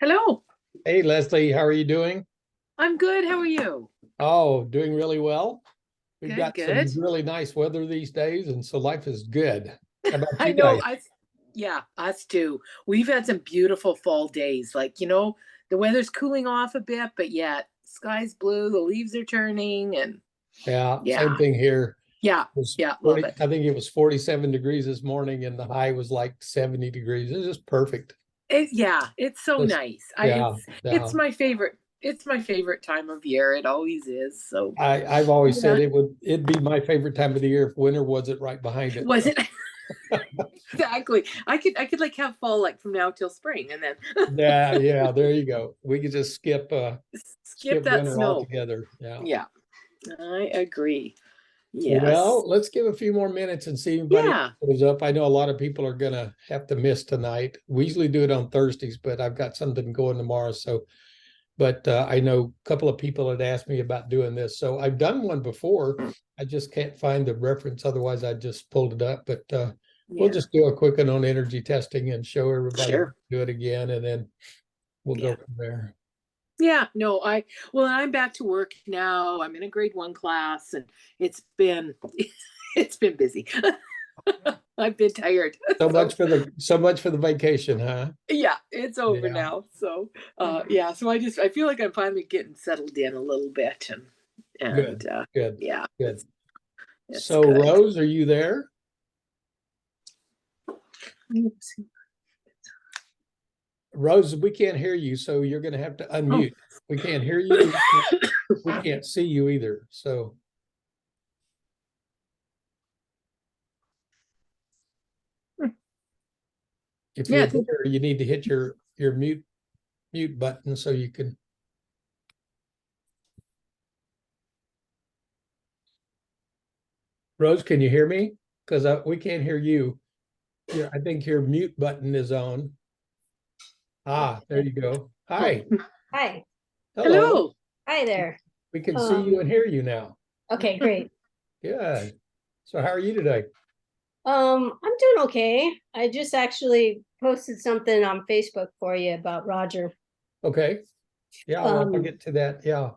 Hello. Hey, Leslie, how are you doing? I'm good. How are you? Oh, doing really well. We've Good, got good. some really nice weather these days, and so life is good. How about I you know guys? us, yeah, us too. We've had some beautiful fall days. The weather's cooling off a bit, but yet sky's blue, the leaves are turning, and Yeah, same yeah, thing here. yeah, It was yeah, love 40, it. I think it was 47 degrees this morning, and the high was like 70 degrees. It was just perfect. Yeah, it's so Just, nice. yeah, It's yeah. my favorite. It's my favorite time of year. It always is. So I've always said yeah, it'd be my favorite time of the year if winter wasn't right behind it. was it exactly? I could like have fall like from now till spring, and then Yeah, yeah, there you go. We could just skip skip that winter snow. altogether. Yeah. Yeah, I agree. Yes. Well, let's give a few more minutes and see if anybody Yeah. shows up. I know a lot of people are gonna have to miss tonight. We usually do it on Thursdays, but I've got something going tomorrow. So, but I know a couple of people had asked me about doing this. So I've done one before. I just can't find the reference. Otherwise, I just pulled it up. But we'll Yeah. just do a quick one on energy testing and show everybody how to Sure. do it again, and then we'll go Yeah. from there. Yeah. No, I'm back to work now. I'm in a grade one class and it's been it's been busy. I've been tired. So So much for the vacation, huh? yeah, it's over Yeah. now. So yeah, so I feel like I'm finally getting settled in a little bit and Good. Good. yeah, Good. it's So, good. Rose, are you there? Oops. Rose, we can't hear you, so you're going to have to Oh. unmute. We can't hear you. We can't see you either. So if Yeah, you're there, you need to hit your mute button so you can. Rose, can you hear me? Because we can't hear you. Yeah, I think your mute button is on. Ah, there you go. oh. Hi. Hi. Hello. Hello. Hi there. We can see you and hear you now. Okay, great. Good. So how are you today? I'm doing okay. I just actually posted something on Facebook for you about Roger. Okay. Yeah, well, I'll Um, get to that. Yeah,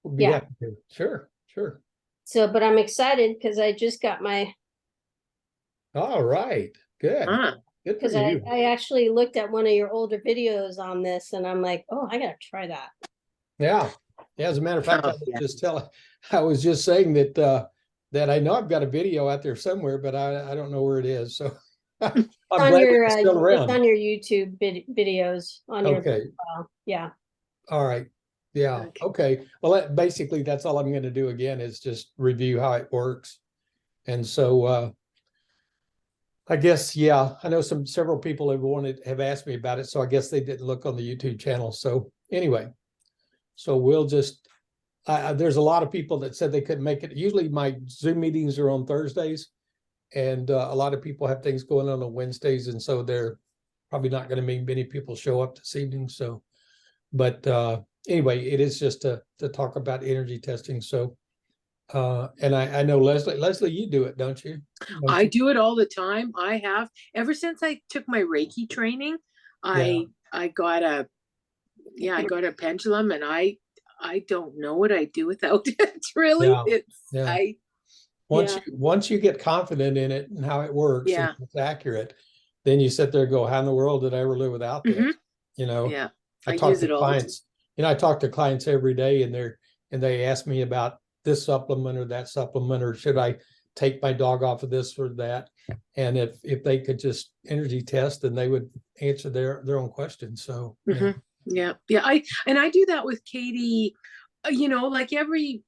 we'll be yeah. happy to. Sure, sure. So, but I'm excited because I just got All right. Good. Ah. Good for because I, you. I actually looked at one of your older videos on this and I'm like, oh, I gotta try that. Yeah. Yeah. As a matter of fact, Oh, yeah. I was just saying that I know I've got a video out there somewhere, but I don't know where it is. So It's I'm on glad your it's still it's around. on your YouTube videos on your Okay. yeah. All right. Yeah. Okay. Okay. Well, basically that's all I'm going to do again is just review how it works. And so I guess, yeah, I know several people have asked me about it. So I guess they didn't look on the YouTube channel. So anyway, so we'll just there's a lot of people that said they couldn't make it. Usually my Zoom meetings are on Thursdays, and a lot of people have things going on Wednesdays, and so they're probably not going to make many people show up this evening. So, but anyway, it is just to talk about energy testing. So, and I know Leslie, you do it, don't you? Don't I you? do it all the time. I have ever since I took my Reiki training. Yeah, I got a yeah, I got a pendulum, and I don't know what I do without it. Really, yeah, it's yeah. I yeah, Once you get confident in it and how it works and yeah, it's accurate, then you sit there and go, how in the world did I ever live without this? hmm, You know, yeah. I I talk use to it all the time. clients, I talk to clients every day and they ask me about this supplement or that supplement, or should I take my dog off of this or that? And if they could just energy test, then they would answer their own questions. So yeah. Hmm. Yeah, yeah. I do that with Katie. Like every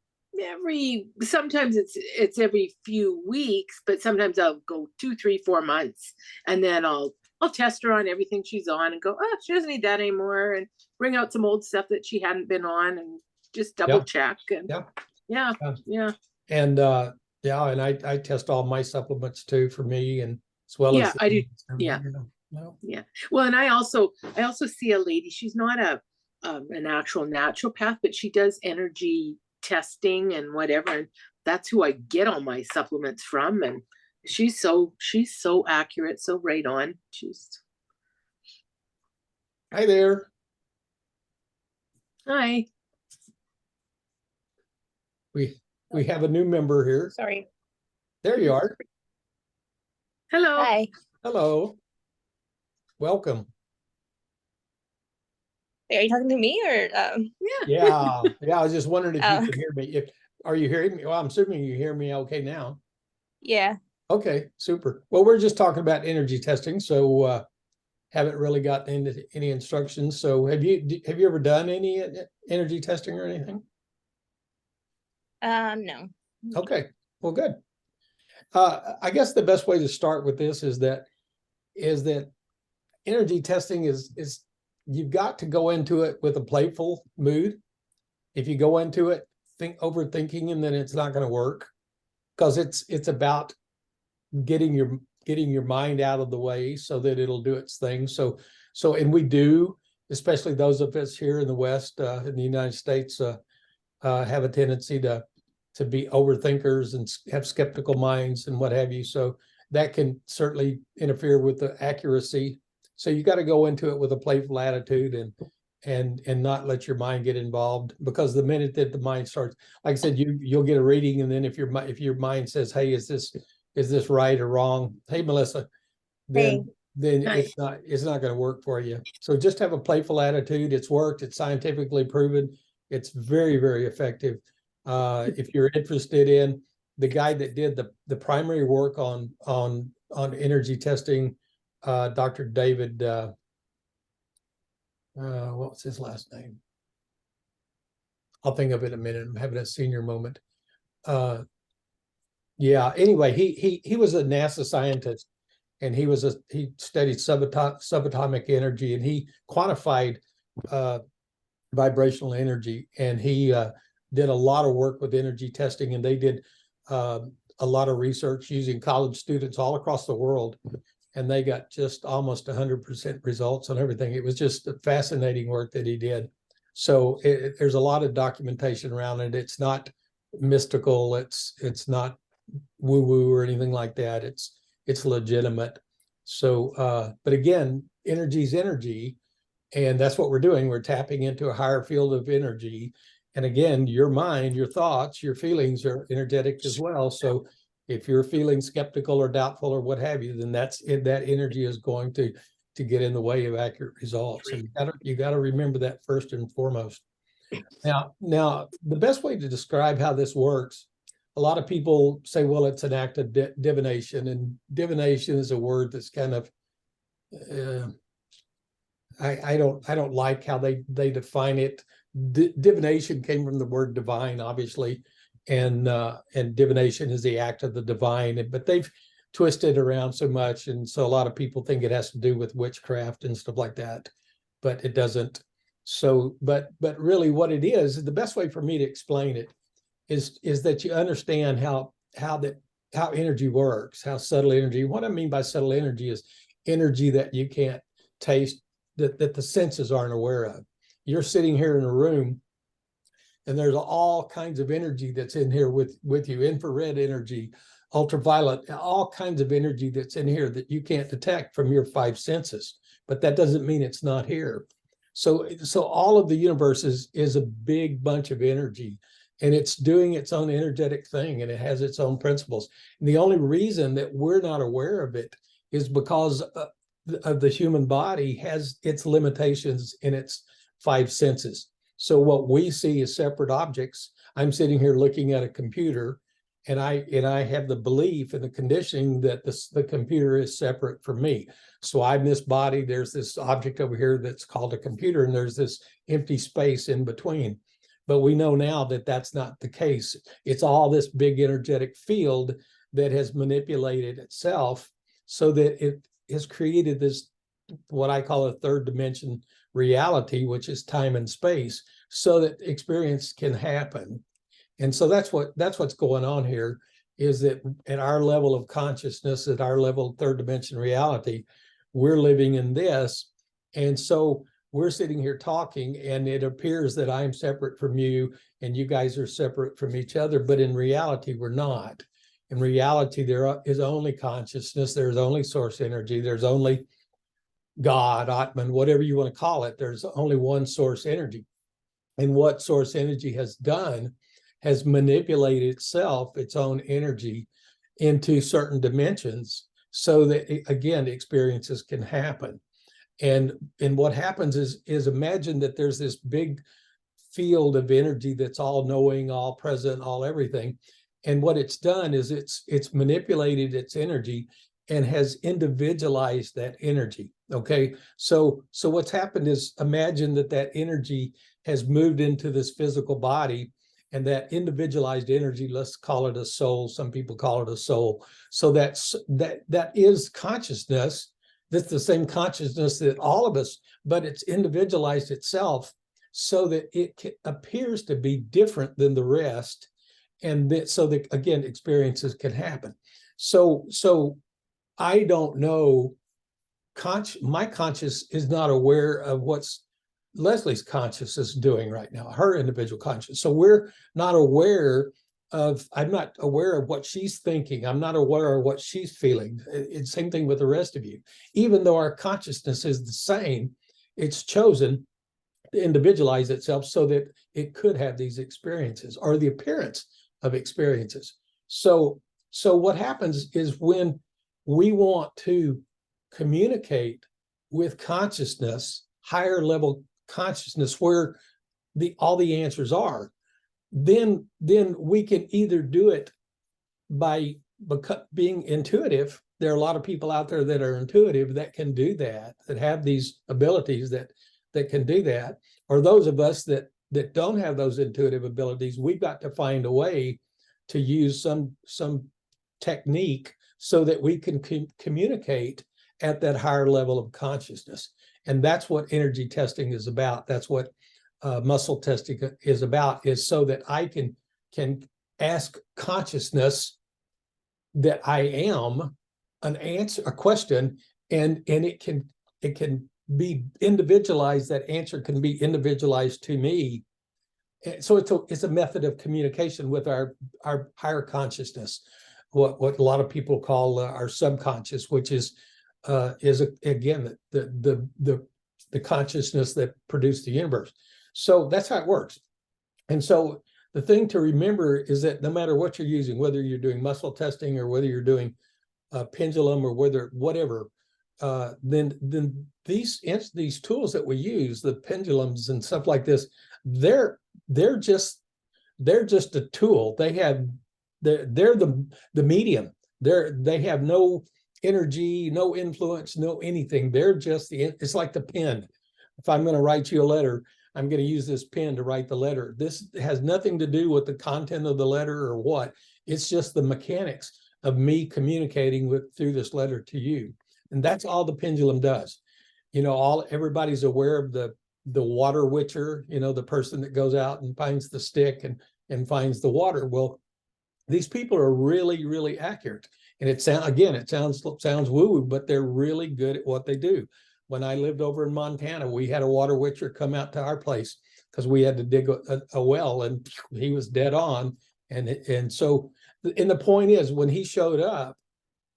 sometimes it's every few weeks, but sometimes I'll go 2, 3, 4 months, and then I'll test her on everything she's on and go, oh, she doesn't need that anymore, and bring out some old stuff that she hadn't been on and just double Yeah. check. And Yeah. yeah, Yeah. yeah, And yeah, and I test all my supplements too for me, and as well as yeah. I do. Yeah, no. yeah. Well, and I also see a lady. She's not a natural naturopath, but she does energy testing and whatever. And that's who I get all my supplements from. And she's so accurate, so right on. She's Hi there. Hi. We have a new member here. Sorry. There you are. Hello. Hi. Hello. Welcome. Are you talking to me or Yeah. I was just wondering if you Oh. could hear me. Are you hearing me? Well, I'm assuming you hear me okay now. yeah. Okay, super. Well, we're just talking about energy testing, so haven't really gotten into any instructions. So have you ever done any energy testing or anything? No. Okay, well, good. I guess the best way to start with this is that energy testing is you've got to go into it with a playful mood. If you go into it overthinking, and then it's not going to work, because it's about getting your mind out of the way so that it'll do its thing. And we do, especially those of us here in the West, in the United States, have a tendency to be overthinkers and have skeptical minds and what have you. So that can certainly interfere with the accuracy. So you got to go into it with a playful attitude and not let your mind get involved, because the minute that the mind starts, like I said, you'll get a reading, and then if your mind says, "Hey, is this right or wrong?" Hey, Melissa, then Hi. it's not going to work for you. So just have a playful attitude. It's worked. It's scientifically proven. It's very, very effective. If you're interested in the guy that did the primary work on energy testing, Dr. David, what was his last name? I'll think of it in a minute. I'm having a senior moment. Yeah. Anyway, he was a NASA scientist, and he studied subatomic energy, and he quantified vibrational energy, and he did a lot of work with energy testing, and they did a lot of research using college students all across the world, and they got just almost 100% results on everything. It was just fascinating work that he did. So there's a lot of documentation around it. It's not mystical. It's not woo-woo or anything like that. It's legitimate. So, but again, energy is energy, and that's what we're doing. We're tapping into a higher field of energy. And again, your mind, your thoughts, your feelings are energetic as well. So if you're feeling skeptical or doubtful or what have you, then that energy is going to get in the way of accurate results. And you gotta remember that first and foremost. Now, the best way to describe how this works, a lot of people say, well, it's an act of divination, and divination is a word that's kind of, I don't like how they define it. Divination came from the word divine, obviously, and divination is the act of the divine, but they've twisted around so much, and so a lot of people think it has to do with witchcraft and stuff like that, but it doesn't. So, but really, what it is, the best way for me to explain it is that you understand how energy works, how subtle energy. What I mean by subtle energy is energy that you can't taste, that the senses aren't aware of. You're sitting here in a room, and there's all kinds of energy that's in here with you, infrared energy, ultraviolet, all kinds of energy that's in here that you can't detect from your five senses, but that doesn't mean it's not here. So all of the universe is a big bunch of energy, and it's doing its own energetic thing, and it has its own principles. And the only reason that we're not aware of it is because of the human body has its limitations in its five senses. So what we see as separate objects, I'm sitting here looking at a computer, and I have the belief and the conditioning that the computer is separate from me. So I'm this body, there's this object over here that's called a computer, and there's this empty space in between. But we know now that that's not the case. It's all this big energetic field that has manipulated itself so that it has created this, what I call a third dimension reality, which is time and space, so that experience can happen. And so that's what's going on here, is that at our level of consciousness, at our level of third dimension reality, we're living in this. And so we're sitting here talking, and it appears that I'm separate from you and you guys are separate from each other, but in reality, we're not. In reality, there is only consciousness, there's only source energy, there's only God, Atman, whatever you want to call it. There's only one source energy. And what source energy has done has manipulated itself, its own energy, into certain dimensions so that, again, experiences can happen. And what happens is imagine that there's this big field of energy that's all knowing, all present, all everything. And what it's done is it's manipulated its energy and has individualized that energy. Okay, so what's happened is, imagine that energy has moved into this physical body, and that individualized energy, let's call it a soul, some people call it a soul, so that is consciousness. That's the same consciousness that all of us, but it's individualized itself so that it appears to be different than the rest, and that so that, again, experiences can happen. So I don't know, my conscious is not aware of what's Leslie's conscious is doing right now, her individual conscious. So we're not aware of, I'm not aware of what she's thinking. I'm not aware of what she's feeling. It's same thing with the rest of you. Even though our consciousness is the same, it's chosen to individualize itself so that it could have these experiences or the appearance of experiences. So what happens is, when we want to communicate with consciousness, higher level consciousness, where all the answers are, then we can either do it by being intuitive. There are a lot of people out there that are intuitive that can do that have these abilities that can do that. Or those of us that don't have those intuitive abilities, we've got to find a way to use some technique so that we can communicate at that higher level of consciousness. And that's what energy testing is about. That's what muscle testing is about, is so that I can ask consciousness that I am a question, and it can be individualized. That answer can be individualized to me. So it's a method of communication with our higher consciousness, what a lot of people call our subconscious, which is again the consciousness that produced the universe. So that's how it works. And so the thing to remember is that no matter what you're using, whether you're doing muscle testing or whether you're doing a pendulum or whatever, then these tools that we use, the pendulums and stuff like this, they're just a tool. They're the medium. They have no energy, no influence, no anything. They're just it's like the pen. If I'm going to write you a letter, I'm going to use this pen to write the letter. This has nothing to do with the content of the letter or what. It's just the mechanics of me communicating through this letter to you. And that's all the pendulum does. Everybody's aware of the water witcher, the person that goes out and finds the stick and finds the water. Well, these people are really, really accurate. And it sounds woo-woo, but they're really good at what they do. When I lived over in Montana, we had a water witcher come out to our place because we had to dig a well, and he was dead on. And so the point is, when he showed up,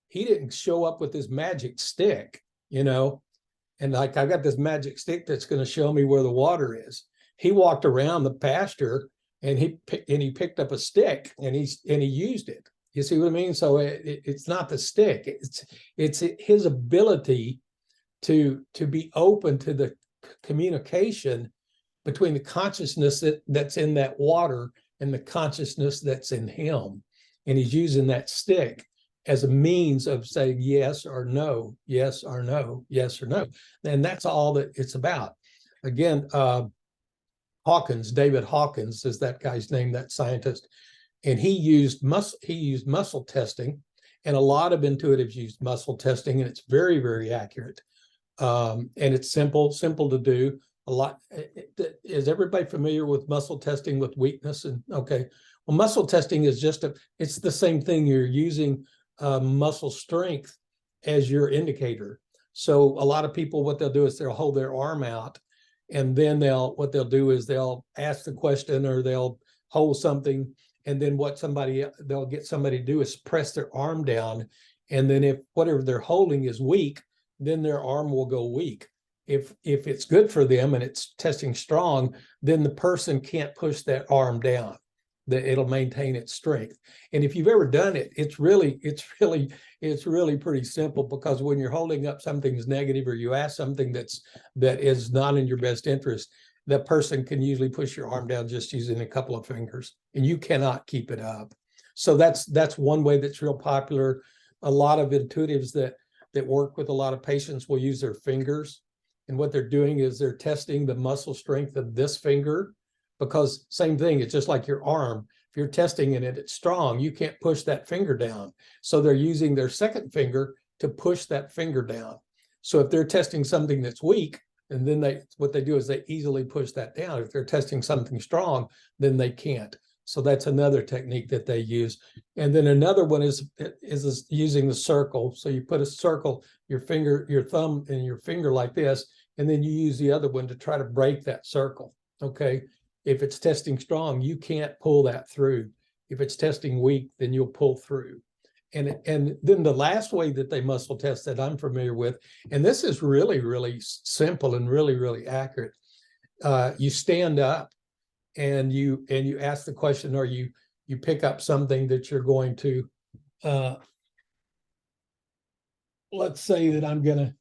he didn't show up with this magic stick, and like, I got this magic stick that's going to show me where the water is. He walked around the pasture and he picked up a stick and he used it. You see what I mean? So it's not the stick. It's his ability to be open to the communication between the consciousness that's in that water and the consciousness that's in him. And he's using that stick as a means of saying yes or no, yes or no, yes or no. And that's all that it's about. Again, David Hawkins is that guy's name, that scientist. And he used muscle testing, and a lot of intuitives used muscle testing, and it's very, very accurate. And it's simple to do. Is everybody familiar with muscle testing with weakness? And okay, well, muscle testing is it's the same thing. You're using muscle strength as your indicator. So a lot of people, what they'll do is they'll hold their arm out, and then what they'll do is they'll ask the question, or they'll hold something, and then they'll get somebody to do is press their arm down, and then if whatever they're holding is weak, then their arm will go weak. if it's good for them and it's testing strong, then the person can't push that arm down. That it'll maintain its strength. And if you've ever done it, it's really pretty simple, because when you're holding up something that's negative, or you ask something that is not in your best interest, that person can usually push your arm down just using a couple of fingers, and you cannot keep it up. So that's one way that's real popular. A lot of intuitives that work with a lot of patients will use their fingers. And what they're doing is they're testing the muscle strength of this finger, because same thing, it's just like your arm. If you're testing it and it's strong, you can't push that finger down. So they're using their second finger to push that finger down. So if they're testing something that's weak, and then what they do is they easily push that down. If they're testing something strong, then they can't. So that's another technique that they use. And then another one is using the circle. So you put a circle, your thumb and your finger like this, and then you use the other one to try to break that circle. Okay. If it's testing strong, you can't pull that through. If it's testing weak, then you'll pull through. And then the last way that they muscle test that I'm familiar with, and this is really, really simple and really, really accurate. You stand up and you ask the question, or you pick up something that you're going to, let's say that I'm going to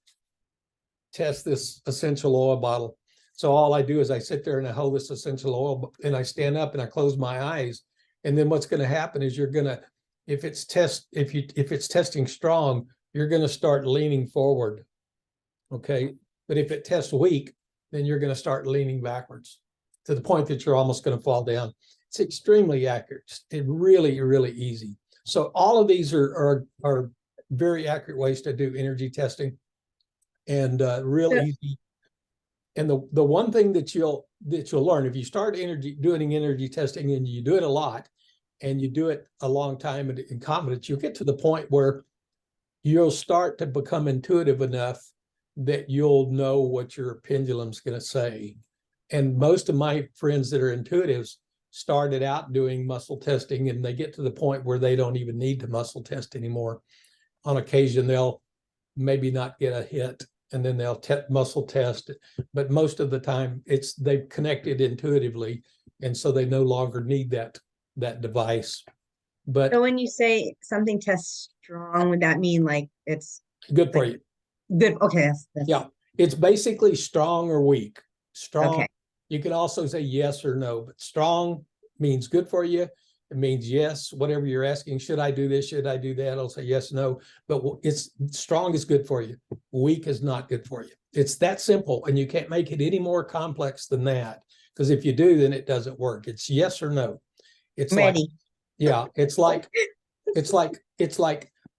test this essential oil bottle. So all I do is I sit there and I hold this essential oil, and I stand up and I close my eyes. And then what's going to happen is if it's testing strong, you're going to start leaning forward. Okay. But if it tests weak, then you're going to start leaning backwards to the point that you're almost going to fall down. It's extremely accurate. It's really, really easy. So all of these are very accurate ways to do energy testing, and real easy. And the one thing that you'll learn, if you start doing energy testing and you do it a lot, and you do it a long time in confidence, you'll get to the point where you'll start to become intuitive enough that you'll know what your pendulum's going to say. And most of my friends that are intuitives started out doing muscle testing, and they get to the point where they don't even need to muscle test anymore. On occasion, they'll maybe not get a hit, and then they'll muscle test. But most of the time, they've connected intuitively, and so they no longer need that device. But So when you say something tests strong, would that mean like it's good for you? good? Okay, that's Yeah, it's basically strong or weak. Strong. Okay. You can also say yes or no, but strong means good for you. It means yes, whatever you're asking. Should I do this? Should I do that? I'll say yes, no. But it's strong is good for you. Weak is not good for you. It's that simple, and you can't make it any more complex than that. Because if you do, then it doesn't work. It's yes or no. It's ready. like, yeah, it's like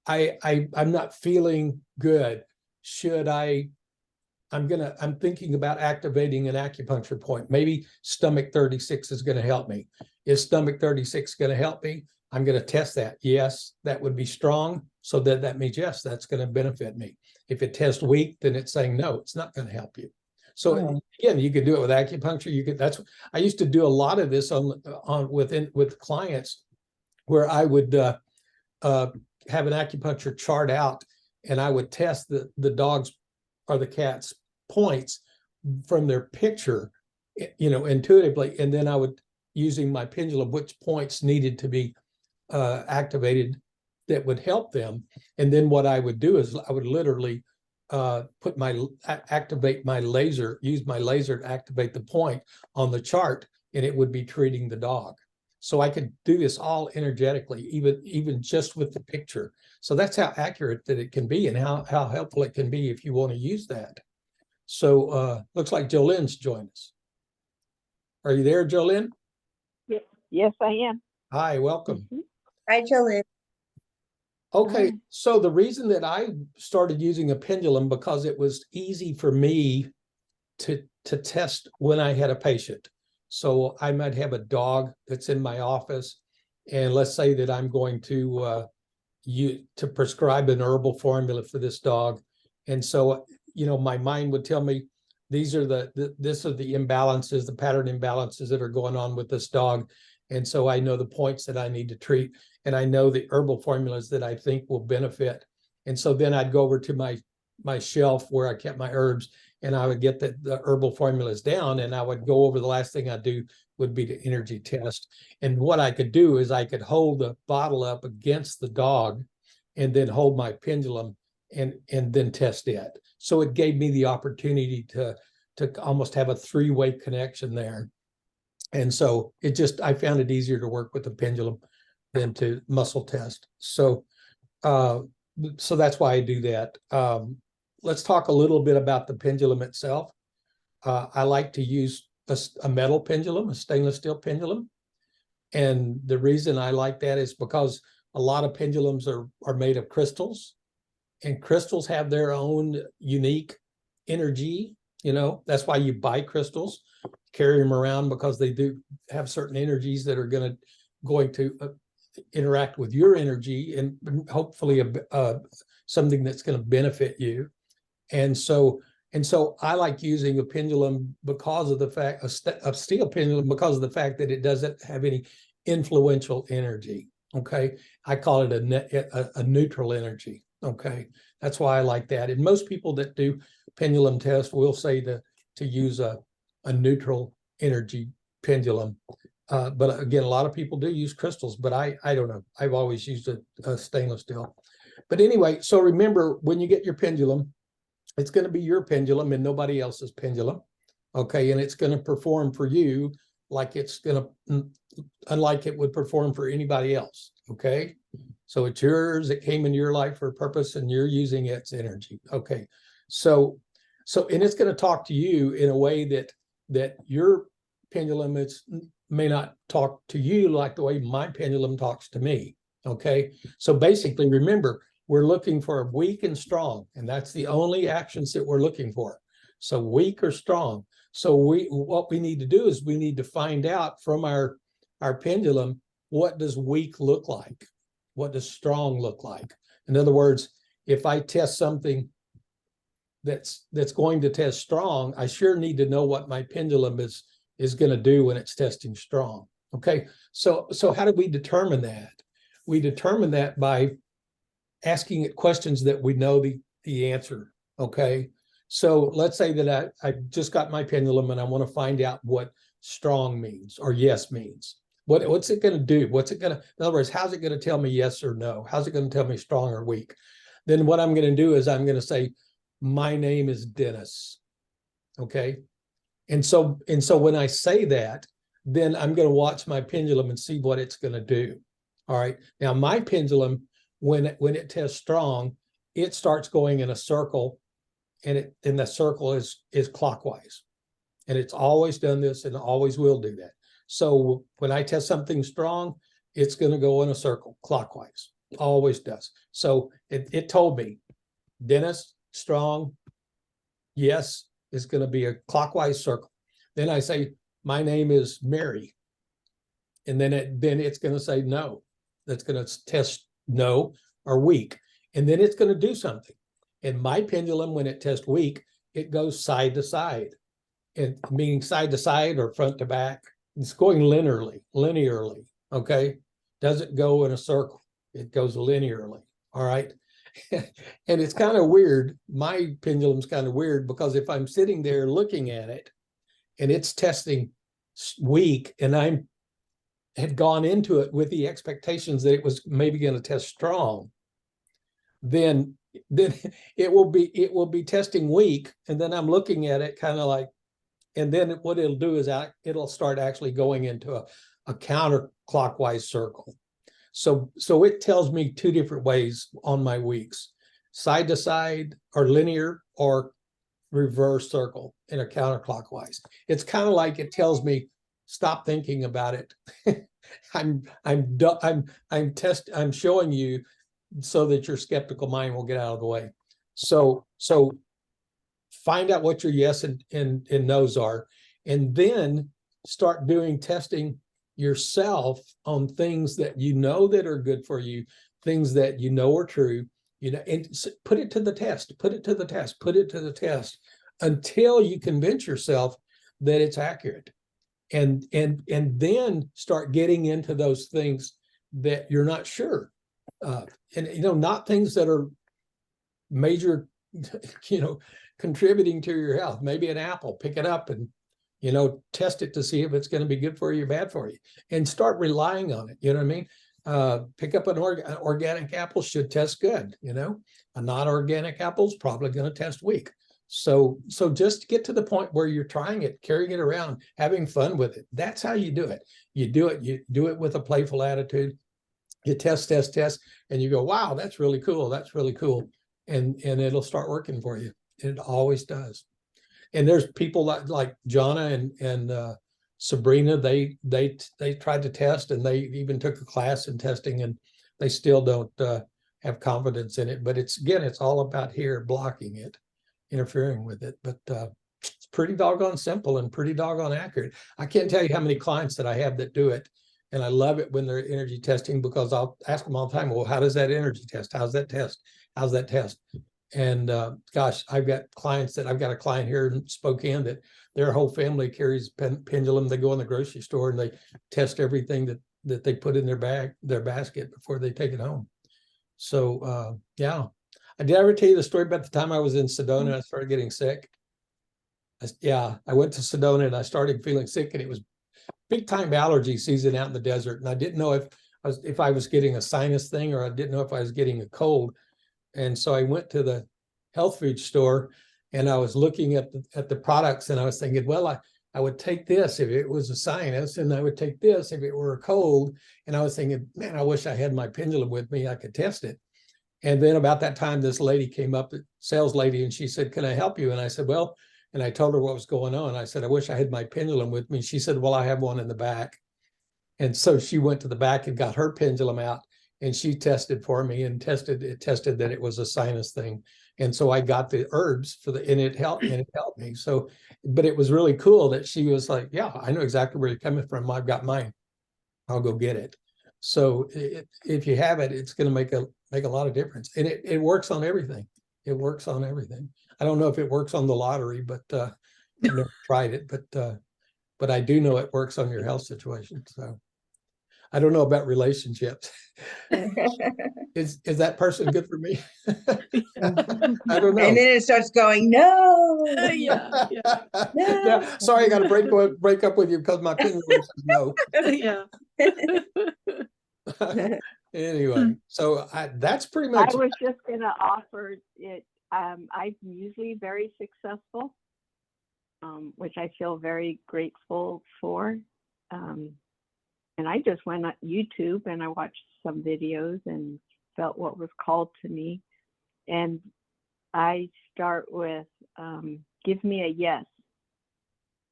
I'm not feeling good. Should I'm thinking about activating an acupuncture point. Maybe stomach 36 is going to help me. Is stomach 36 going to help me? I'm going to test that. Yes, that would be strong. So that means, yes, that's going to benefit me. If it tests weak, then it's saying, no, it's not going to help you. So again, you could do it with acupuncture. I used to do a lot of this with clients, where I would have an acupuncture chart out, and I would test the dog's or the cat's points from their picture, intuitively. And then I would, using my pendulum, which points needed to be activated that would help them. And then what I would do is I would literally activate my laser, use my laser to activate the point on the chart, and it would be treating the dog. So I could do this all energetically, even just with the picture. So that's how accurate that it can be, and how helpful it can be if you want to use that. So looks like Jolene's joined us. Are you there, Jolene? Yes, I am. Hi, welcome. Hi, Jolene. Okay, so the reason that I started using a pendulum, because it was easy for me to test when I had a patient. So I might have a dog that's in my office, and let's say that I'm going to prescribe an herbal formula for this dog. And so, my mind would tell me, these are the imbalances, the pattern imbalances that are going on with this dog. And so I know the points that I need to treat, and I know the herbal formulas that I think will benefit. And so then I'd go over to my shelf where I kept my herbs, and I would get the herbal formulas down, and I would go over the last thing I'd do would be the energy test. And what I could do is I could hold the bottle up against the dog and then hold my pendulum and then test it. So it gave me the opportunity to almost have a three-way connection there. And so I found it easier to work with the pendulum than to muscle test. So that's why I do that. Let's talk a little bit about the pendulum itself. I like to use a metal pendulum, a stainless steel pendulum. And the reason I like that is because a lot of pendulums are made of crystals, and crystals have their own unique energy. That's why you buy crystals, carry them around, because they do have certain energies that are going to interact with your energy, and hopefully something that's going to benefit you. And so I like using a pendulum because of the fact, a steel pendulum, because of the fact that it doesn't have any influential energy. Okay, I call it a neutral energy. Okay, that's why I like that. And most people that do pendulum test will say to use a neutral energy pendulum. But again, a lot of people do use crystals, but I don't know. I've always used a stainless steel. But anyway, so remember, when you get your pendulum, it's going to be your pendulum and nobody else's pendulum. Okay, and it's going to perform for you like unlike it would perform for anybody else. Okay, so it's yours. It came into your life for a purpose, and you're using its energy. Okay, so and it's going to talk to you in a way that your pendulum may not talk to you like the way my pendulum talks to me. Okay, so basically, remember, we're looking for weak and strong, and that's the only actions that we're looking for. So weak or strong. So what we need to do is we need to find out from our pendulum, what does weak look like? What does strong look like? In other words, if I test something that's going to test strong, I sure need to know what my pendulum is going to do when it's testing strong. Okay, so how do we determine that? We determine that by asking it questions that we know the answer. Okay, so let's say that I just got my pendulum and I want to find out what strong means or yes means. What's it going to do? In other words, how's it going to tell me yes or no? How's it going to tell me strong or weak? Then what I'm going to do is I'm going to say, my name is Dennis. Okay, and so when I say that, then I'm going to watch my pendulum and see what it's going to do. All right, now my pendulum, when it tests strong, it starts going in a circle, and the circle is clockwise, and it's always done this and always will do that. So when I test something strong, it's going to go in a circle clockwise, always does. So it told me, Dennis, strong, yes, is going to be a clockwise circle. Then I say, my name is Mary, and then it's going to say no. That's going to test no or weak, and then it's going to do something. And my pendulum, when it tests weak, it goes side to side, and meaning side to side or front to back. It's going linearly. Okay, doesn't go in a circle. It goes linearly. All right. And it's kind of weird. My pendulum's kind of weird, because if I'm sitting there looking at it and it's testing weak, and I had gone into it with the expectations that it was maybe going to test strong, then it will be testing weak, and then I'm looking at it kind of like, and then what it'll do is it'll start actually going into a counterclockwise circle. So it tells me two different ways on my weeks: side to side or linear, or reverse circle in a counterclockwise. It's kind of like it tells me, stop thinking about it. I'm showing you so that your skeptical mind will get out of the way. So find out what your yes and no's are, and then start doing testing yourself on things that you know that are good for you, things that you know are true, and put it to the test, until you convince yourself that it's accurate. And then start getting into those things that you're not sure of. And not things that are major, contributing to your health. Maybe an apple, pick it up and, test it to see if it's going to be good for you or bad for you, and start relying on it. You know what I mean? Pick up an organic apple, should test good. A non-organic apple is probably going to test weak. So just get to the point where you're trying it, carrying it around, having fun with it. That's how you do it. You do it with a playful attitude. You test, and you go, wow, that's really cool. That's really cool. And it'll start working for you. It always does. And there's people like Jonna and Sabrina, they tried to test, and they even took a class in testing, and they still don't have confidence in it. But it's all about here blocking it, interfering with it. But it's pretty doggone simple and pretty doggone accurate. I can't tell you how many clients that I have that do it. And I love it when they're energy testing, because I'll ask them all the time, well, how does that energy test? How's that test? How's that test? And gosh, I've got a client here in Spokane that their whole family carries pendulum. They go in the grocery store and they test everything that they put in their basket before they take it home. So yeah. Did I ever tell you the story about the time I was in Sedona and I started getting sick? I went to Sedona and I started feeling sick, and it was big time allergy season out in the desert. And I didn't know if I was getting a sinus thing, or I didn't know if I was getting a cold. And so I went to the health food store and I was looking at the products, and I was thinking, well, I would take this if it was a sinus, and I would take this if it were a cold. And I was thinking, man, I wish I had my pendulum with me. I could test it. And then about that time, this lady came up, sales lady, and she said, can I help you? And I said, well, and I told her what was going on. I said, I wish I had my pendulum with me. She said, well, I have one in the back. And so she went to the back and got her pendulum out, and she tested for me, and tested that it was a sinus thing. And so I got the herbs and it helped me. So, but it was really cool that she was like, yeah, I know exactly where you're coming from. I've got mine. I'll go get it. So if you have it, it's going to make a lot of difference. And it works on everything. It works on everything. I don't know if it works on the lottery, but I've never tried it, but I do know it works on your health situation. So I don't know about relationships. Is that person good for me? I don't know. And then it starts going, no. Yeah. Yeah. Sorry, I got to break up with you because my pendulum says no. Yeah. Anyway, so that's pretty much. I was just going to offer it. I'm usually very successful, which I feel very grateful for. And I just went on YouTube and I watched some videos and felt what was called to me. And I start with, give me a yes.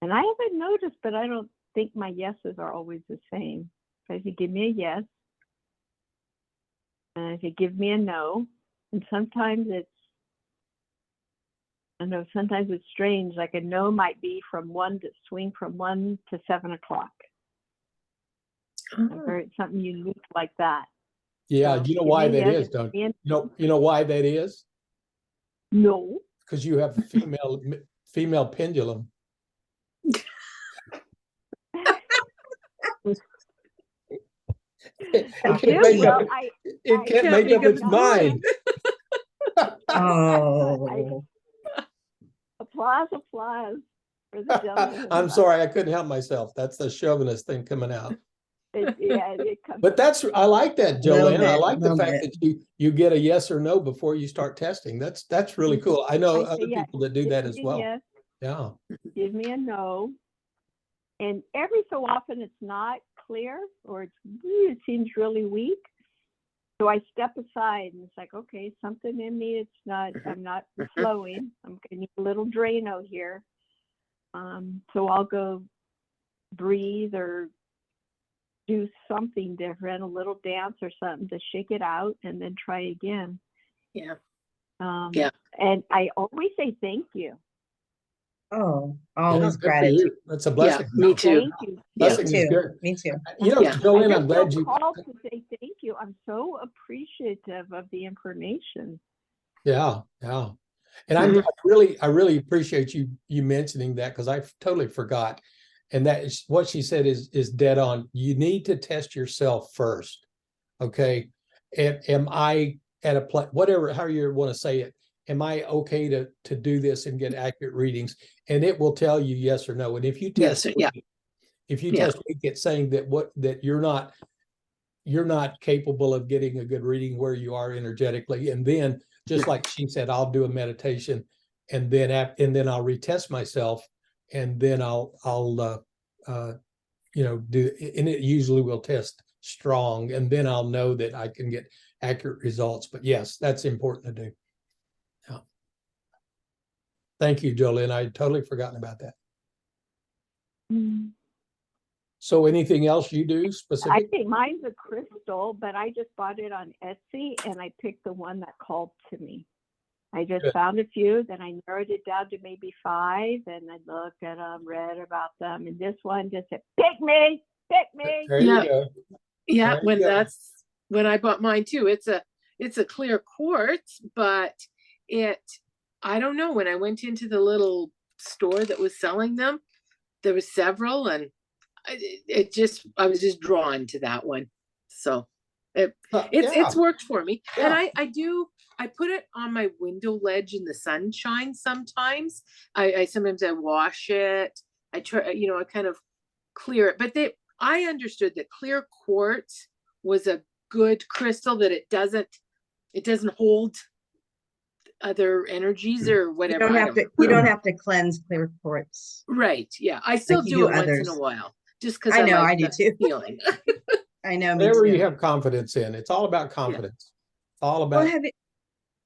And I haven't noticed, but I don't think my yeses are always the same. So I say, give me a yes. And I say, give me a no. And sometimes sometimes it's strange. Like a no might be swing from 1 to 7 o'clock. Or something unique like that. Yeah, So you know why that yes, is, don't you? You know why that is? No. Because you have a female pendulum. It can't make up its mind. Oh. Applause for the gentleman. I'm sorry, I couldn't help myself. That's the chauvinist thing coming out. It comes. But I like that, Joanne. I like the Little fact bit. that you get a yes or no before you start testing. That's really cool. I know I say other yes. people that do Give that me as a well. yes, Yeah. give me a no. And every so often it's not clear, or it seems really weak. So I step aside and it's like, okay, something in me, I'm not flowing. I'm gonna need a little Drano here. So I'll go breathe or do something different, a little dance or something to shake it out, and then try again. Yeah. Yeah. And I always say thank you. Oh, Yeah, always good for gratitude. you. That's a blessing. Me too. Thank you. Yeah. Blessing Me is too. good. Me too. Yeah. Joanne, I I'm just glad feel you. called to say thank you. I'm so appreciative of the information. Yeah. And Mhm. I really appreciate you mentioning that, because I totally forgot. And that is what she said is dead on. You need to test yourself first. Okay. Am I at a place, whatever, how you want to say it, am I okay to do this and get accurate readings? And it will tell you yes or no. And if you Yes, test, yeah. if you Yeah. test weak, it's saying that you're not capable of getting a good reading where you are energetically. And then, just like she said, I'll do a meditation, and then I'll retest myself, and then I'll do, and it usually will test strong, and then I'll know that I can get accurate results. But yes, that's important to do. Yeah. Thank you, Jolene. I'd totally forgotten about that. Mm. So anything else you do I specific? think mine's a crystal, but I just bought it on Etsy and I picked the one that called to me. I just Good. found a few, then I narrowed it down to maybe 5, and I looked at them, read about them, and this one just said, pick me, pick me. There Yeah. you go. Yeah, There you go. that's when I bought mine too. It's a clear quartz, but I don't know, when I went into the little store that was selling them, there was several, and I was just drawn to that one. So it's worked for me. And Yeah. I put it on my window ledge in the sunshine sometimes. I sometimes I wash it. I try, I kind of clear it. But I understood that clear quartz was a good crystal, that it doesn't hold other energies or You whatever. don't I have don't to, know. you don't have to cleanse clear quartz Right. Yeah. I still like you do do it once in a others. while, just because I I know, like I do the too. feeling. I know, me Whatever you too. have confidence in. It's all about confidence. It's all Well, about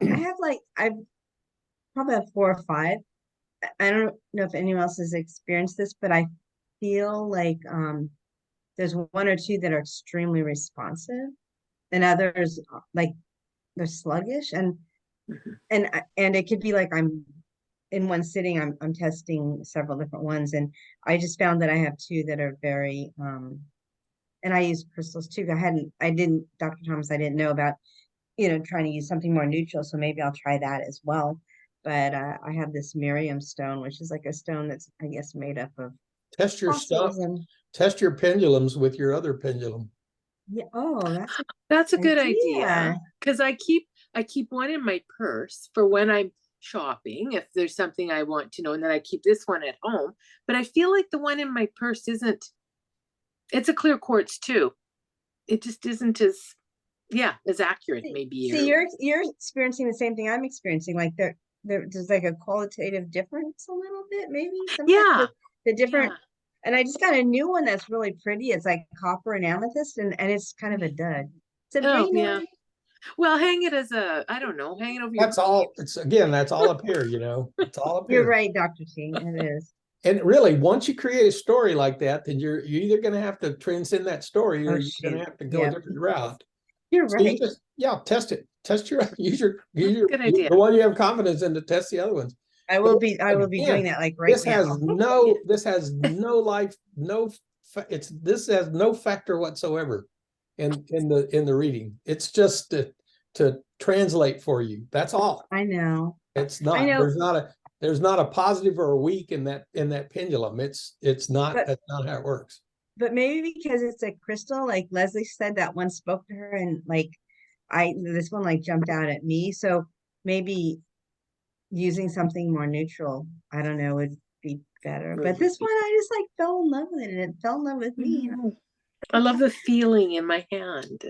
I have like, I've probably have 4 or 5. I don't know if anyone else has experienced this, but I feel like there's 1 or 2 that are extremely responsive, and others like they're sluggish, and Mhm. and it could be like I'm in one sitting, I'm testing several different ones, and I just found that I have 2 that are very and I use crystals too. Dr. Thomas, I didn't know about, trying to use something more neutral, so maybe I'll try that as well. But I have this Miriam stone, which is like a stone that's, I guess, made up of test your stuff. fossils and Test your pendulums with your other pendulum. yeah. Oh, that's a That's a good idea. idea, because I keep one in my purse for when I'm shopping, if there's something I want to know, and then I keep this one at home. But I feel like the one in my purse it's a clear quartz too. It just isn't as accurate maybe. See, you're experiencing the same thing I'm experiencing. Like there's like a qualitative difference a little bit, maybe sometimes Yeah. the different. Yeah. And I just got a new one that's really pretty. It's like copper and amethyst, and it's kind of a dud. Oh, Sabrina, yeah. Well, hang it as I don't know, hang it over your. That's all. That's all up here, It's all up you're here. right, Dr. T. It is. And really, once you create a story like that, then you're either going to have to transcend that story, or Oh, you're going to shoot. have to go a Yep. different route. You're So you right. just test it. Test your Good idea. the one you have confidence in, to test the other ones. I will be Again, doing that like right This has now. this has no life, this has no factor whatsoever in the reading. It's just to translate for you. That's all. I know. It's not. I know. There's not a positive or a weak in that pendulum. It's not. But- That's not how it works. But maybe because it's a crystal, like Leslie said, that one spoke to her, and like this one like jumped out at me. So maybe using something more neutral, I don't know, would be better. But this one, I just like fell in love with it, and it fell in love with me. I love the feeling in my hand.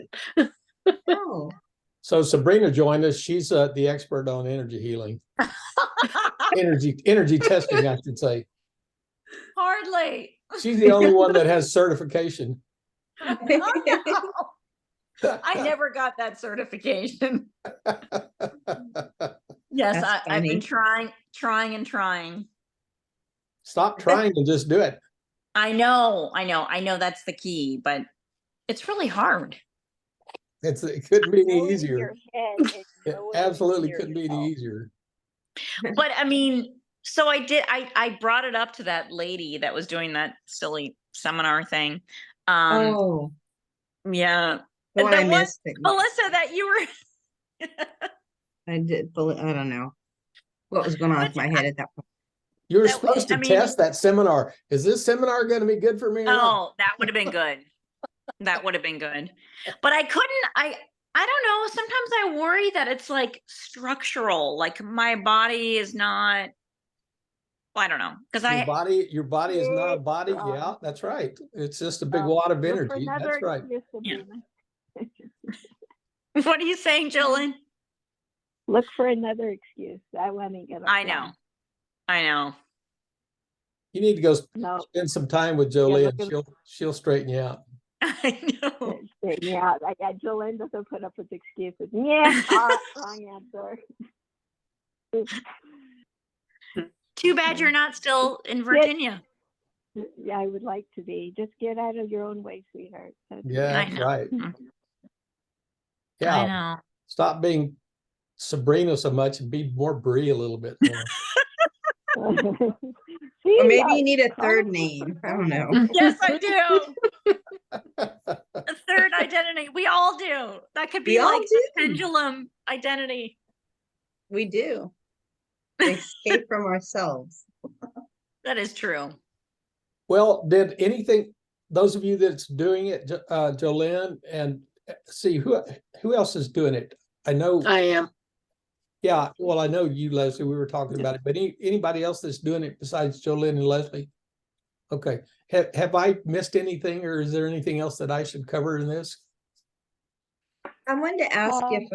Oh, So Sabrina joined us. She's the expert on energy healing, energy testing, I should say. Hardly. She's the only one that has certification. Oh, no. I never got that certification. Yes, That's I've been funny. trying. Stop trying and just do it. I know that's the key, but it's really hard. It couldn't be any Know it in easier. your head and It know it absolutely in couldn't be any yourself. easier. But I mean, so I brought it up to that lady that was doing that silly seminar thing. Oh, Yeah. the one The I one, missed. Melissa, that you were I don't know what was going on with my head at that point. You were That- supposed to I mean- test that seminar. Is this seminar going to be good for me or not? Oh, that would have been good. That would have been good. But I couldn't, I don't know. Sometimes I worry that it's like structural, like my body is not, I don't know. Because Your body is not a It's, body. Yeah, that's right. It's just a big um, wad of look for energy. another That's right. excuse, Yeah. Sabrina. what are you saying, Jolene? Look for another excuse. That one ain't gonna I fly. know. I know. You need to go No, spend some time with look Jolie, at- and she'll straighten you out. I know. yeah, Jolene doesn't put up with excuses. Yeah, wrong answer. Too bad you're not still in Virginia. Yeah, I would like to be. Just get out of your own way, sweetheart. Yeah, I that's know. right. I Yeah, know. stop being Sabrina so much and be more Brie a little bit more. See, Or maybe you need a call third her name. I sister. don't know. Yes, I do. A third identity. We all do. That could be We all like the do. pendulum identity. We do. Escape from ourselves. That is true. Well, did anything, those of you that's doing it, Jolene, and see who else is doing it? I know, I am. yeah, well, I know you, Leslie, we were talking about it, but anybody else that's doing it besides Jolene and Leslie? Okay, have I missed anything, or is there anything else that I should cover in this? I wanted to ask if,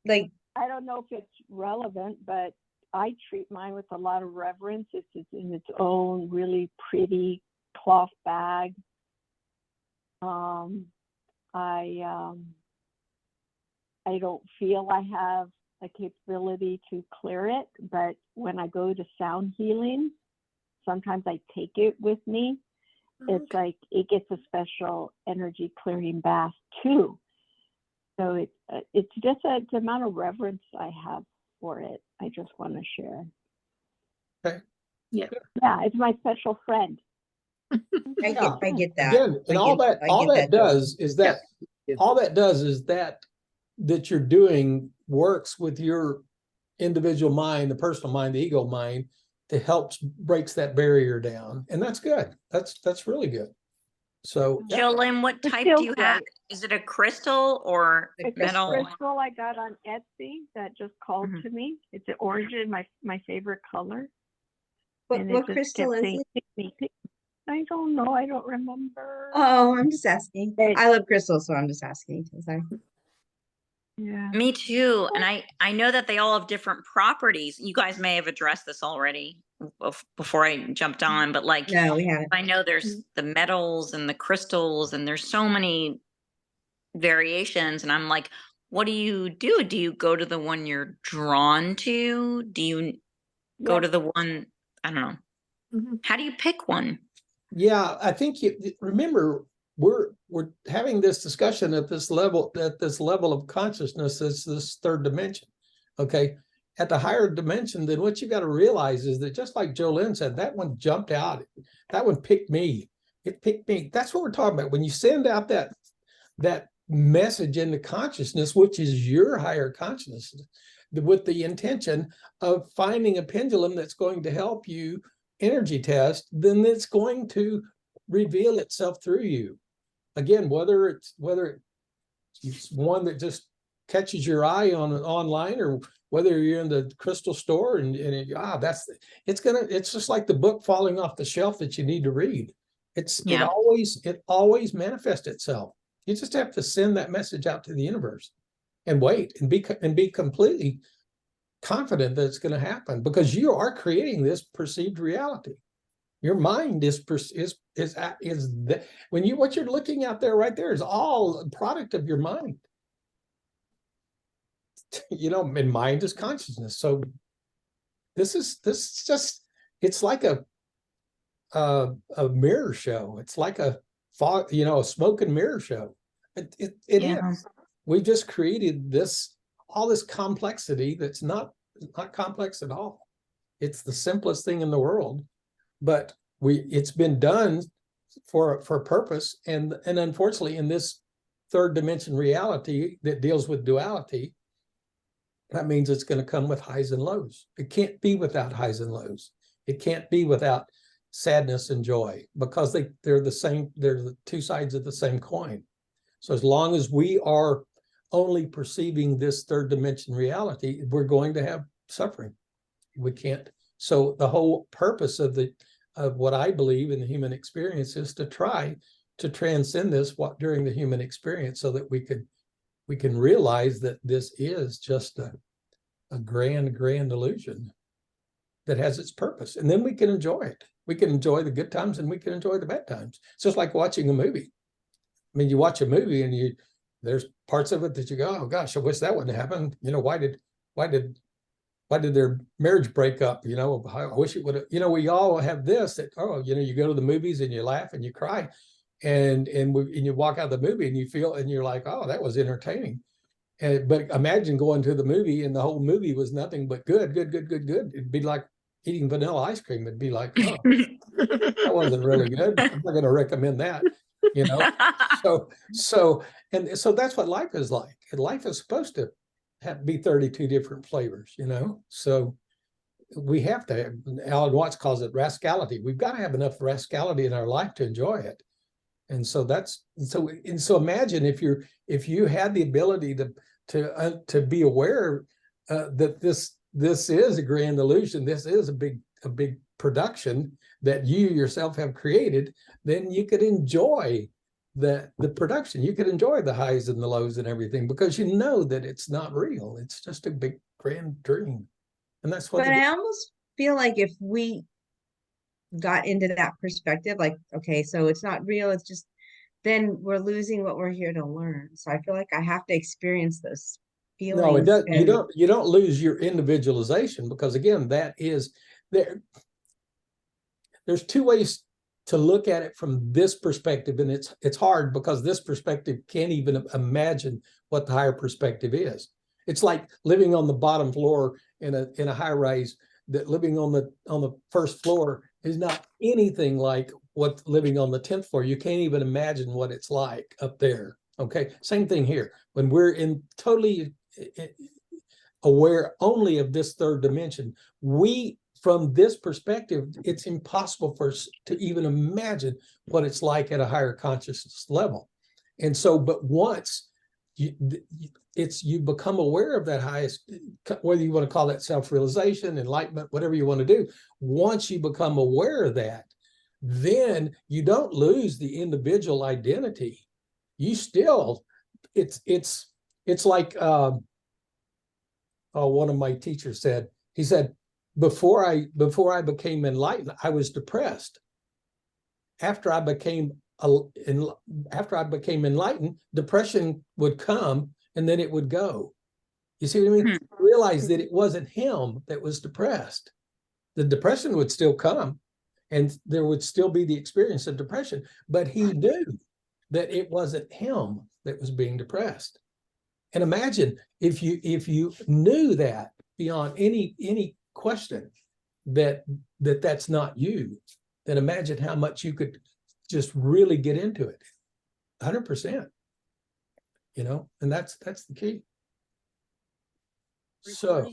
like, I don't know if it's relevant, but I treat mine with a lot of reverence. It's in its own really pretty cloth bag. I don't feel I have a capability to clear it, but when I go to sound healing, sometimes I take it with me. It's like it gets a special energy clearing bath too. So it's just the amount of reverence I have for it. I just want to share. Okay. Yeah. Yeah, it's my special friend. I get that. Again, and all that does is that that you're doing works with your individual mind, the personal mind, the ego mind, to help breaks that barrier down, and that's good. That's really good. So, yeah. Jolene, what It type do feels you have? right. Is it a crystal or The It's metal? a crystal I got on Etsy that just called Mhm. to me. It's an orange, my favorite color. What, And it what just crystal kept is saying, it? "Pick me, pick me." I don't know. I don't remember. Oh, I'm just asking. Right. I love crystals, so I'm just asking. Sorry. Yeah. Me too. And I know that they all have different properties. You guys may have addressed this already before I jumped on, but like No, we haven't. I know there's the metals and the crystals, and there's so many variations. And I'm like, what do you do? Do you go to the one you're drawn to? Do you go Yes. to the one? I don't know. Mhm. How do you pick one? Yeah, I think you remember we're having this discussion at this level of consciousness. It's this third dimension. Okay. At the higher dimension, then what you got to realize is that, just like Jolene said, that one jumped out. That one picked me. It picked me. That's what we're talking about. When you send out that message into consciousness, which is your higher consciousness, with the intention of finding a pendulum that's going to help you energy test, then it's going to reveal itself through you. Again, whether it's one that just catches your eye on online, or whether you're in the crystal store and it's just like the book falling off the shelf that you need to read. Yeah. It always manifests itself. You just have to send that message out to the universe and wait and be completely confident that it's going to happen, because you are creating this perceived reality. Your mind is that when what you're looking out there right there is all a product of your mind. And mind is consciousness. So this is just, it's like a mirror show. It's like a fog, a smoke and mirror show. It Yeah. is. We've just created all this complexity that's not complex at all. It's the simplest thing in the world, but it's been done for a purpose, and unfortunately, in this third dimension reality that deals with duality, that means it's going to come with highs and lows. It can't be without highs and lows. It can't be without sadness and joy, because they're the same. They're the two sides of the same coin. So as long as we are only perceiving this third dimension reality, we're going to have suffering. We can't. So the whole purpose of what I believe in the human experience is to try to transcend this during the human experience, so that we can realize that this is just a grand illusion that has its purpose, and then we can enjoy it. We can enjoy the good times and we can enjoy the bad times. It's just like watching a movie. I mean, you watch a movie and there's parts of it that you go, oh gosh, I wish that wouldn't happen. You know, why did their marriage break up? You know, I wish it would have. You know, we all have this that, oh, you know, you go to the movies and you laugh and you cry, and you walk out of the movie and you feel, and you're like, oh, that was entertaining. But imagine going to the movie and the whole movie was nothing but good. It'd be like eating vanilla ice cream. It'd be like, oh, that wasn't really good. I'm not going to recommend that, you know. So that's what life is like. And life is supposed to be 32 different flavors, you know. So we have to have, Alan Watts calls it rascality. We've got to have enough rascality in our life to enjoy it. And so so imagine if you had the ability to be aware that this is a grand illusion, this is a big production that you yourself have created, then you could enjoy the production. You could enjoy the highs and the lows and everything, because you know that it's not real. It's just a big grand dream. And that's what. But I almost feel like if we got into that perspective, like, okay, so it's not real, it's just, then we're losing what we're here to learn. So I feel like I have to experience those feelings. No, it does. You don't lose your individualization, because again, that is there. There's two ways to look at it from this perspective, and it's hard because this perspective can't even imagine what the higher perspective is. It's like living on the bottom floor in a high rise. That living on the first floor is not anything like what living on the 10th floor. You can't even imagine what it's like up there. Okay, same thing here. When we're in totally aware only of this third dimension, from this perspective, it's impossible for us to even imagine what it's like at a higher consciousness level. And so, but once you become aware of that highest, whether you want to call that self-realization, enlightenment, whatever you want to do, once you become aware of that, then you don't lose the individual identity. You still, it's like, one of my teachers said, he said, before I became enlightened, I was depressed. After I became enlightened, depression would come and then it would go. You see what I mean? Realize that it wasn't him that was depressed. The depression would still come and there would still be the experience of depression, but he knew that it wasn't him that was being depressed. And imagine if you knew that beyond any question that's not you, then imagine how much you could just really get into it 100%, you know. And that's the key. So,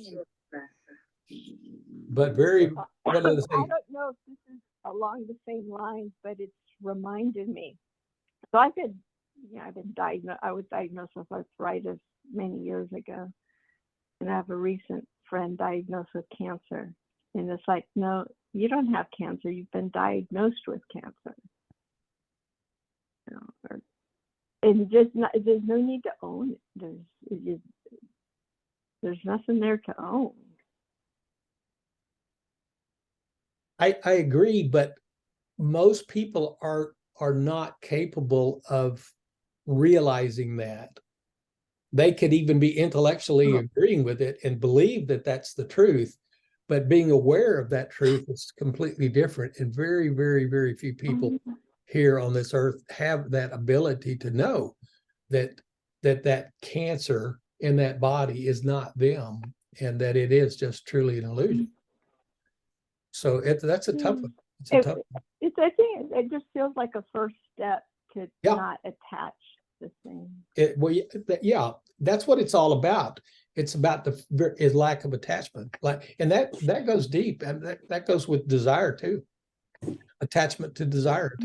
but very one of the things, I don't know if this is along the same lines, but it's reminded me. So I've been diagnosed. I was diagnosed with arthritis many years ago, and I have a recent friend diagnosed with cancer. And it's like, no, you don't have cancer. You've been diagnosed with cancer. You know, and just not, there's no need to own it. There's nothing there to own. I agree, but most people are not capable of realizing that. They could even be intellectually agreeing with it and believe that that's the truth, but being aware of that truth is completely different. And very, very, very few people here on this earth have that ability to know that cancer in that body is not them, and that it is just truly an illusion. So that's a tough one. It's a tough one. I think it just feels like a first step to not attach the thing. Yeah, that's what it's all about. It's about the lack of attachment. And that goes deep, and that goes with desire too. Attachment to desire,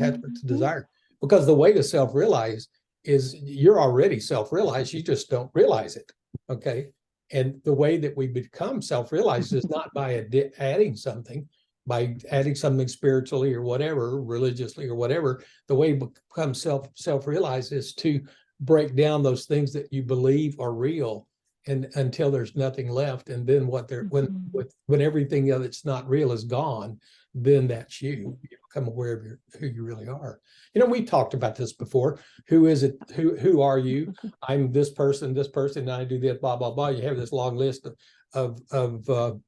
because the way to self-realize is you're already self-realized, you just don't realize it. Okay. And the way that we become self-realized is not by adding something, by adding something spiritually or whatever, religiously or whatever. The way we become self-realized is to break down those things that you believe are real, and until there's nothing left. And then when everything that's not real is gone, then that's you. You become aware of who you really are. You know, we talked about this before. Who is it? Who are you? I'm this person, and I do this, blah, blah, blah. You have this long list of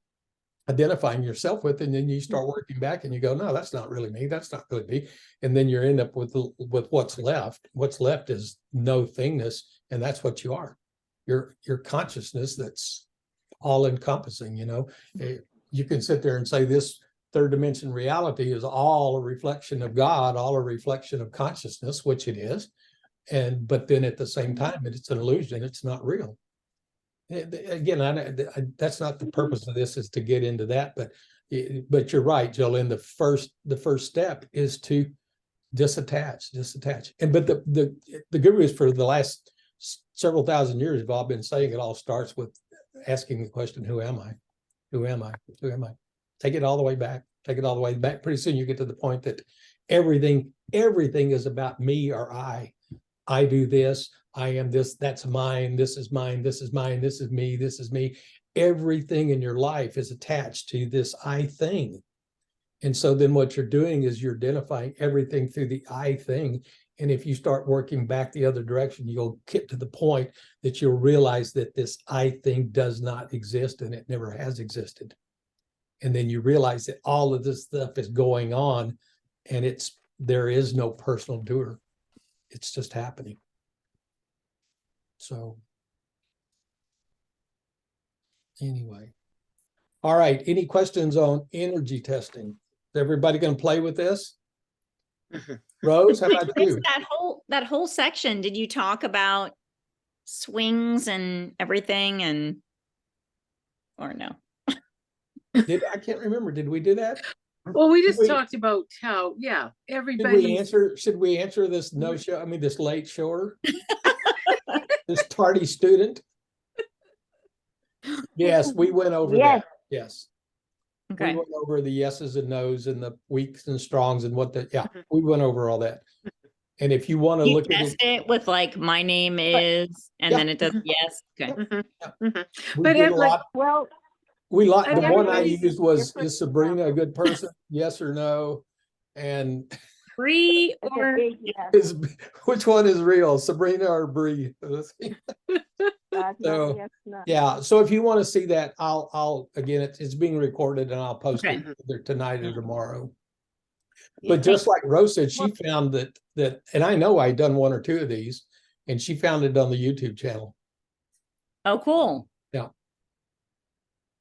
identifying yourself with, and then you start working back and you go, no, that's not really me. That's not really me. And then you end up with what's left. What's left is no thingness. And that's what you are. Your consciousness that's all encompassing. You know, you can sit there and say this third dimension reality is all a reflection of God, all a reflection of consciousness, which it is. But then at the same time, it's an illusion. It's not real. Again, that's not the purpose of this, is to get into that. But you're right, Jolene. The first step is to disattach. But the gurus for the last several thousand years have all been saying it all starts with asking the question, who am I? Who am I? Who am I? Take it all the way back. Take it all the way back. Pretty soon you get to the point that everything is about me or I. I do this. I am this. That's mine. This is mine. This is mine. This is me. This is me. Everything in your life is attached to this I thing. And so then what you're doing is you're identifying everything through the I thing. And if you start working back the other direction, you'll get to the point that you'll realize that this I thing does not exist, and it never has existed. And then you realize that all of this stuff is going on, and there is no personal doer. It's just happening. So anyway. All right. Any questions on energy testing? Is everybody going to play with this? Rose, how about you? That whole section, did you talk about swings and everything, or no? I can't remember. Did we do that? Well, we just talked about how, everybody. Should we answer this this late shower? This tardy student? Yes, we went over that. Yes. Okay. We went over the yeses and nos and the weaks and strongs and we went over all that. And if you want to look at it with like, my name is, and then it does yes. Okay. But the one I used was, is Sabrina a good person? Yes or no? And Bree or which one is real, Sabrina or Bree? So yeah, so if you want to see that, I'll again, it's being recorded, and I'll post it either tonight or tomorrow. But just like Rose said, she found that, and I know I'd done one or two of these, and she found it on the YouTube channel. Oh, cool. Yeah.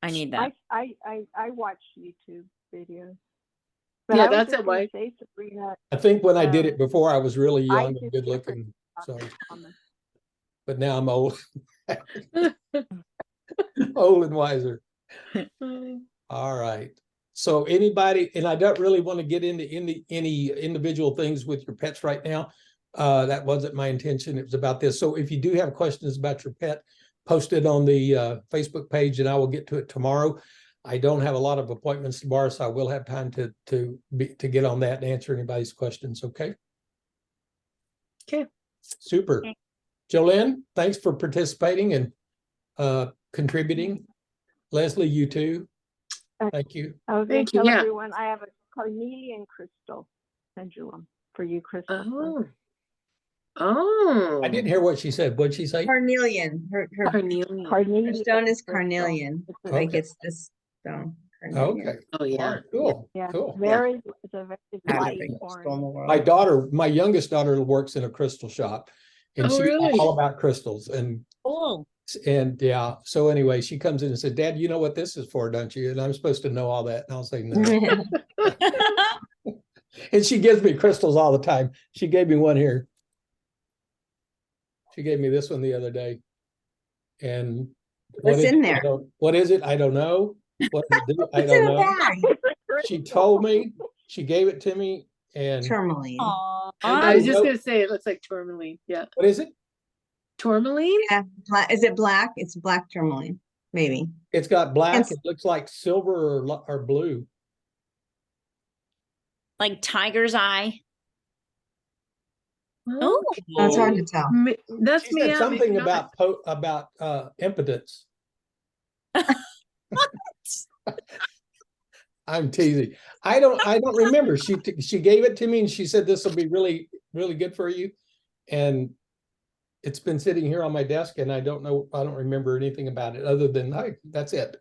I need that. I watch YouTube videos. But that's it. Why? Sabrina, I think when I did it before, I was really young and good looking. So, but now I'm old, old and wiser. All right. So anybody, and I don't really want to get into any individual things with your pets right now. That wasn't my intention. It was about this. So if you do have questions about your pet, post it on the Facebook page, and I will get to it tomorrow. I don't have a lot of appointments tomorrow, so I will have time to get on that and answer anybody's questions. Okay. Okay. Super. Okay. Jolene, thanks for participating and contributing. Leslie, you too. Thank you. I was going to tell everyone I have a carnelian crystal pendulum for you, Crystal. Oh. I didn't hear what she said. What'd she say? Carnelian. Her stone is carnelian. Okay. Like it's this stone. Carnelian. Okay. Oh yeah. Right, cool. Yeah. Cool. It's a very light orange. My youngest daughter works in a crystal shop, and she's all about crystals. And yeah, so anyway, she comes in and said, "Dad, you know what this is for, don't you?" And I'm supposed to know all that, and I'll say no. And she gives me crystals all the time. She gave me one here. She gave me this one the other day. And what's in there? What is it? I don't know. What does it do? I don't know. She told me. She gave it to me, and tourmaline. I was On, just Nope. gonna say, it looks like tourmaline. Yeah. What is it? Tourmaline? Yeah, is it black? It's black tourmaline, maybe. It's got black. Yes. It looks like silver or blue. like tiger's eye. Oh, Oh, it's hard to tell. That's She me. said yeah, maybe something not. about impotence. I'm teasing. I don't remember. She gave it to me and she said this will be really, really good for you. And it's been sitting here on my desk and I don't remember anything about it other than that's it.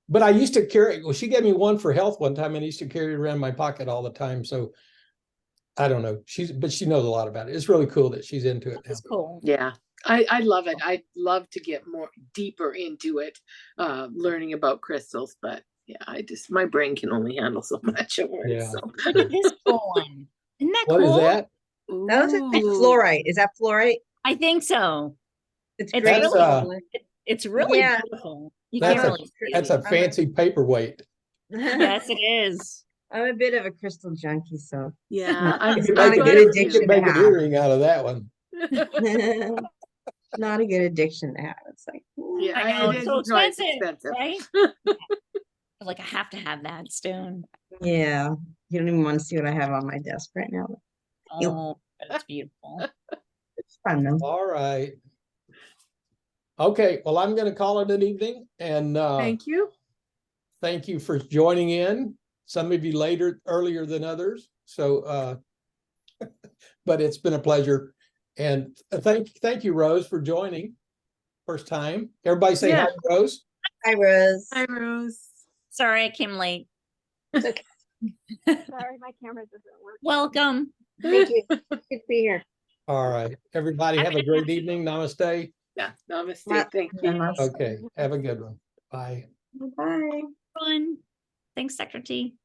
But I used to carry, well, she gave me one for health one time and I used to carry it around my pocket all the time. So I don't know. But she knows a lot about it. It's really cool that she's into it now. That's cool. Yeah. I love it. I'd love to get more deeper into it, learning about crystals, but yeah, my brain can only handle so much at once. Yeah. So. Look at this one. Isn't that What cool? is that? That looks like Ooh. fluorite. Is that fluorite? I think so. It's It's green. really- color. It's really Yeah. beautiful. You That's can't a- really see That's it. a fancy paperweight. Yes, it is. I'm a bit of a crystal junkie, so Yeah, I'm, You could not I'm a make good glad addiction you could make to an have. earring out of that one. not a good addiction to have. It's like, ooh. Yeah, I know, it it's is so quite expensive, right? Like I have to have that stone. Yeah, you don't even want to see what I have on my desk right now. Ew. Oh, that's beautiful. It's fun though. All right. Okay, well, I'm going to call it an evening and Thank you. thank you for joining in. Some of you earlier than others. So, but it's been a pleasure. And thank you, Rose, for joining. First time. Everybody say Yeah. hi, Rose. Hi, Rose. Hi, Rose. Sorry I came late. Sorry, my camera doesn't work. Welcome. Thank you. Good to be here. All right. Everybody have a great evening. Namaste. Yeah, namaste. Well, Thank you. namaste. Okay. Have a good one. Bye. Bye. Fun. Thanks, Dr. T.